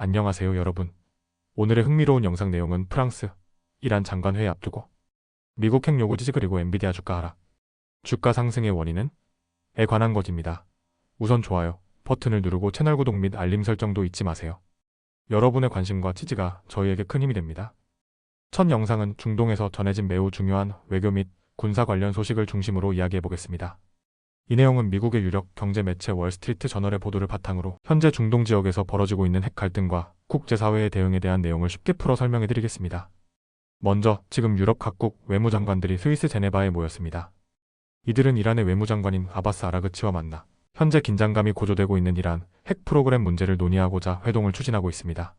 안녕하세요 여러분. 오늘의 흥미로운 영상 내용은 프랑스, 이란 장관회의 앞두고 미국 핵 요구 지지 그리고 엔비디아 주가 하락, 주가 상승의 원인은? 에 관한 것입니다. 우선 좋아요 버튼을 누르고 채널 구독 및 알림 설정도 잊지 마세요. 여러분의 관심과 지지가 저희에게 큰 힘이 됩니다. 첫 영상은 중동에서 전해진 매우 중요한 외교 및 군사 관련 소식을 중심으로 이야기해보겠습니다. 이 내용은 미국의 유력 경제 매체 월스트리트 저널의 보도를 바탕으로 현재 중동 지역에서 벌어지고 있는 핵 갈등과 국제사회의 대응에 대한 내용을 쉽게 풀어 설명해드리겠습니다. 먼저 지금 유럽 각국 외무장관들이 스위스 제네바에 모였습니다. 이들은 이란의 외무장관인 아바스 아라그치와 만나 현재 긴장감이 고조되고 있는 이란 핵 프로그램 문제를 논의하고자 회동을 추진하고 있습니다.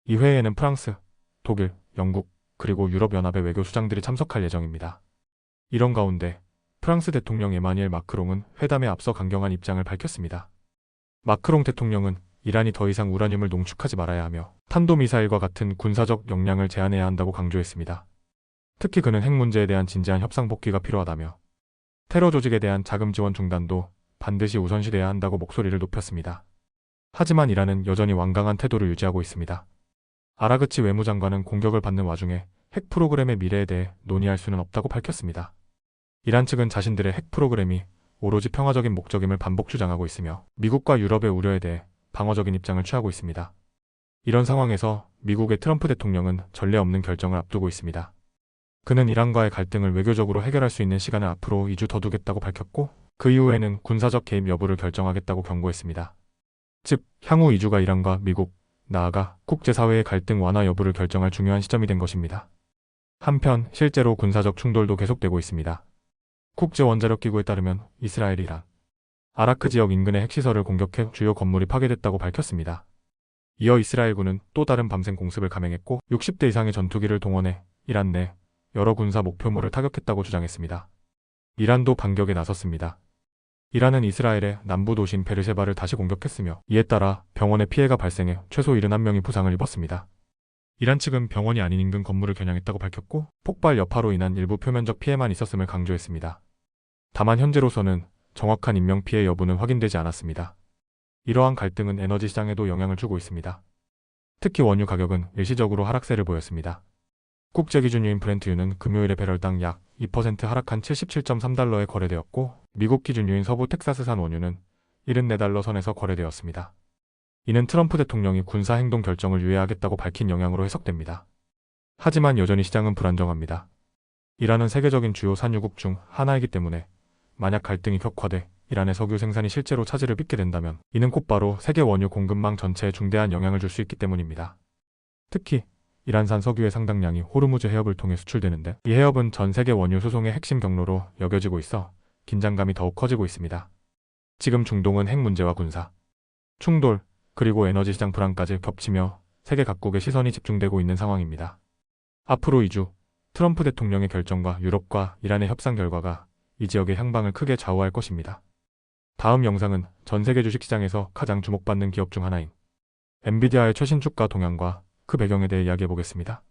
이 회의에는 프랑스, 독일, 영국, 그리고 유럽연합의 외교수장들이 참석할 예정입니다. 이런 가운데 프랑스 대통령 에마뉘엘 마크롱은 회담에 앞서 강경한 입장을 밝혔습니다. 마크롱 대통령은 이란이 더 이상 우라늄을 농축하지 말아야 하며 탄도미사일과 같은 군사적 역량을 제한해야 한다고 강조했습니다. 특히 그는 핵 문제에 대한 진지한 협상 복귀가 필요하다며 테러 조직에 대한 자금 지원 중단도 반드시 우선시돼야 한다고 목소리를 높였습니다. 하지만 이란은 여전히 완강한 태도를 유지하고 있습니다. 아라그치 외무장관은 공격을 받는 와중에 핵 프로그램의 미래에 대해 논의할 수는 없다고 밝혔습니다. 이란 측은 자신들의 핵 프로그램이 오로지 평화적인 목적임을 반복 주장하고 있으며 미국과 유럽의 우려에 대해 방어적인 입장을 취하고 있습니다. 이런 상황에서 미국의 트럼프 대통령은 전례 없는 결정을 앞두고 있습니다. 그는 이란과의 갈등을 외교적으로 해결할 수 있는 시간을 앞으로 2주 더 두겠다고 밝혔고 그 이후에는 군사적 개입 여부를 결정하겠다고 경고했습니다. 즉, 향후 2주가 이란과 미국, 나아가 국제사회의 갈등 완화 여부를 결정할 중요한 시점이 된 것입니다. 한편 실제로 군사적 충돌도 계속되고 있습니다. 국제원자력기구에 따르면 이스라엘이 이란, 아라크 지역 인근의 핵시설을 공격해 주요 건물이 파괴됐다고 밝혔습니다. 이어 이스라엘군은 또 다른 밤샘 공습을 감행했고 60대 이상의 전투기를 동원해 이란 내 여러 군사 목표물을 타격했다고 주장했습니다. 이란도 반격에 나섰습니다. 이란은 이스라엘의 남부 도시인 베르셰바를 다시 공격했으며 이에 따라 병원에 피해가 발생해 최소 71명이 부상을 입었습니다. 이란 측은 병원이 아닌 인근 건물을 겨냥했다고 밝혔고 폭발 여파로 인한 일부 표면적 피해만 있었음을 강조했습니다. 다만 현재로서는 정확한 인명피해 여부는 확인되지 않았습니다. 이러한 갈등은 에너지 시장에도 영향을 주고 있습니다. 특히 원유 가격은 일시적으로 하락세를 보였습니다. 국제기준유인 브렌트유는 금요일에 배럴당 약 2% 하락한 77.3달러에 거래되었고 미국 기준유인 서부 텍사스산 원유는 74달러 선에서 거래되었습니다. 이는 트럼프 대통령이 군사행동 결정을 유예하겠다고 밝힌 영향으로 해석됩니다. 하지만 여전히 시장은 불안정합니다. 이란은 세계적인 주요 산유국 중 하나이기 때문에 만약 갈등이 격화돼 이란의 석유 생산이 실제로 차질을 빚게 된다면 이는 곧바로 세계 원유 공급망 전체에 중대한 영향을 줄 수 있기 때문입니다. 특히 이란산 석유의 상당량이 호르무즈 해협을 통해 수출되는데 이 해협은 전 세계 원유 수송의 핵심 경로로 여겨지고 있어 긴장감이 더욱 커지고 있습니다. 지금 중동은 핵 문제와 군사, 충돌, 그리고 에너지 시장 불안까지 겹치며 세계 각국의 시선이 집중되고 있는 상황입니다. 앞으로 2주 트럼프 대통령의 결정과 유럽과 이란의 협상 결과가 이 지역의 향방을 크게 좌우할 것입니다. 다음 영상은 전 세계 주식시장에서 가장 주목받는 기업 중 하나인 엔비디아의 최신 주가 동향과 그 배경에 대해 이야기해보겠습니다.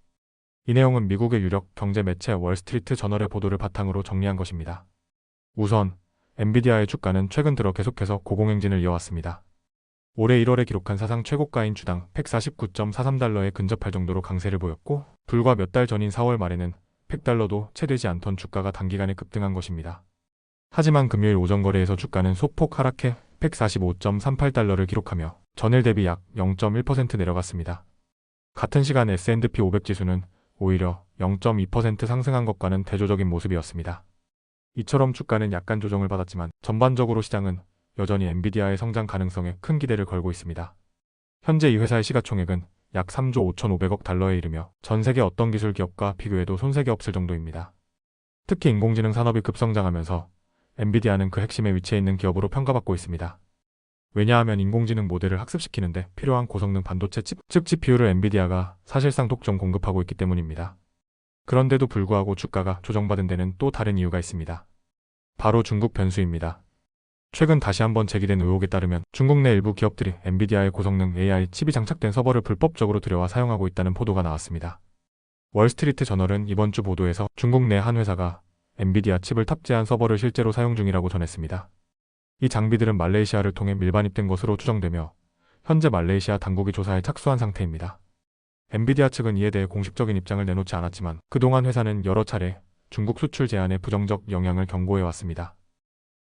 이 내용은 미국의 유력 경제 매체 월스트리트 저널의 보도를 바탕으로 정리한 것입니다. 우선 엔비디아의 주가는 최근 들어 계속해서 고공행진을 이어왔습니다. 올해 1월에 기록한 사상 최고가인 주당 149.43달러에 근접할 정도로 강세를 보였고 불과 몇 달 전인 4월 말에는 100달러도 채 되지 않던 주가가 단기간에 급등한 것입니다. 하지만 금요일 오전 거래에서 주가는 소폭 하락해 145.38달러를 기록하며 전일 대비 약 0.1% 내려갔습니다. 같은 시간 S&P 500 지수는 오히려 0.2% 상승한 것과는 대조적인 모습이었습니다. 이처럼 주가는 약간 조정을 받았지만 전반적으로 시장은 여전히 엔비디아의 성장 가능성에 큰 기대를 걸고 있습니다. 현재 이 회사의 시가총액은 약 3조 5,500억 달러에 이르며 전 세계 어떤 기술 기업과 비교해도 손색이 없을 정도입니다. 특히 인공지능 산업이 급성장하면서 엔비디아는 그 핵심에 위치해 있는 기업으로 평가받고 있습니다. 왜냐하면 인공지능 모델을 학습시키는데 필요한 고성능 반도체 칩, 즉 GPU를 엔비디아가 사실상 독점 공급하고 있기 때문입니다. 그런데도 불구하고 주가가 조정받은 데는 또 다른 이유가 있습니다. 바로 중국 변수입니다. 최근 다시 한번 제기된 의혹에 따르면 중국 내 일부 기업들이 엔비디아의 고성능 AI 칩이 장착된 서버를 불법적으로 들여와 사용하고 있다는 보도가 나왔습니다. 월스트리트 저널은 이번 주 보도에서 중국 내 한 회사가 엔비디아 칩을 탑재한 서버를 실제로 사용 중이라고 전했습니다. 이 장비들은 말레이시아를 통해 밀반입된 것으로 추정되며 현재 말레이시아 당국이 조사에 착수한 상태입니다. 엔비디아 측은 이에 대해 공식적인 입장을 내놓지 않았지만 그동안 회사는 여러 차례 중국 수출 제한의 부정적 영향을 경고해 왔습니다.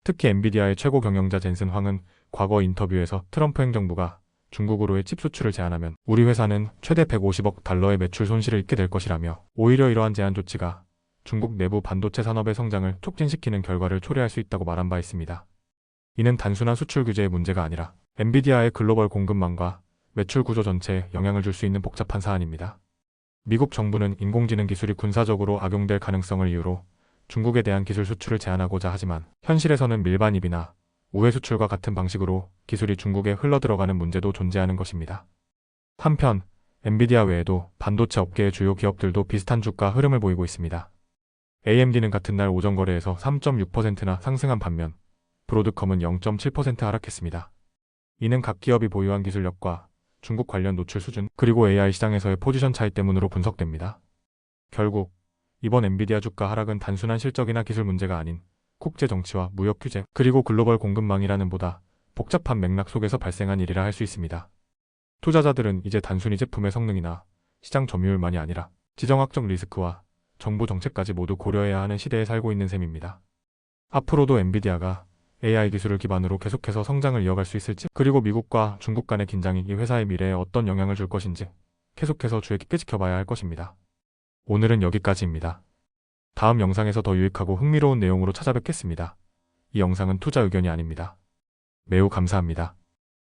특히 엔비디아의 최고 경영자 젠슨 황은 과거 인터뷰에서 트럼프 행정부가 중국으로의 칩 수출을 제한하면 우리 회사는 최대 150억 달러의 매출 손실을 입게 될 것이라며 오히려 이러한 제한 조치가 중국 내부 반도체 산업의 성장을 촉진시키는 결과를 초래할 수 있다고 말한 바 있습니다. 이는 단순한 수출 규제의 문제가 아니라 엔비디아의 글로벌 공급망과 매출 구조 전체에 영향을 줄 수 있는 복잡한 사안입니다. 미국 정부는 인공지능 기술이 군사적으로 악용될 가능성을 이유로 중국에 대한 기술 수출을 제한하고자 하지만 현실에서는 밀반입이나 우회 수출과 같은 방식으로 기술이 중국에 흘러들어가는 문제도 존재하는 것입니다. 한편 엔비디아 외에도 반도체 업계의 주요 기업들도 비슷한 주가 흐름을 보이고 있습니다. AMD는 같은 날 오전 거래에서 3.6%나 상승한 반면 브로드컴은 0.7% 하락했습니다. 이는 각 기업이 보유한 기술력과 중국 관련 노출 수준 그리고 AI 시장에서의 포지션 차이 때문으로 분석됩니다. 결국 이번 엔비디아 주가 하락은 단순한 실적이나 기술 문제가 아닌 국제 정치와 무역 규제 그리고 글로벌 공급망이라는 보다 복잡한 맥락 속에서 발생한 일이라 할 수 있습니다. 투자자들은 이제 단순히 제품의 성능이나 시장 점유율만이 아니라 지정학적 리스크와 정부 정책까지 모두 고려해야 하는 시대에 살고 있는 셈입니다. 앞으로도 엔비디아가 AI 기술을 기반으로 계속해서 성장을 이어갈 수 있을지 그리고 미국과 중국 간의 긴장이 이 회사의 미래에 어떤 영향을 줄 것인지 계속해서 주의 깊게 지켜봐야 할 것입니다. 오늘은 여기까지입니다. 다음 영상에서 더 유익하고 흥미로운 내용으로 찾아뵙겠습니다. 이 영상은 투자 의견이 아닙니다. 매우 감사합니다.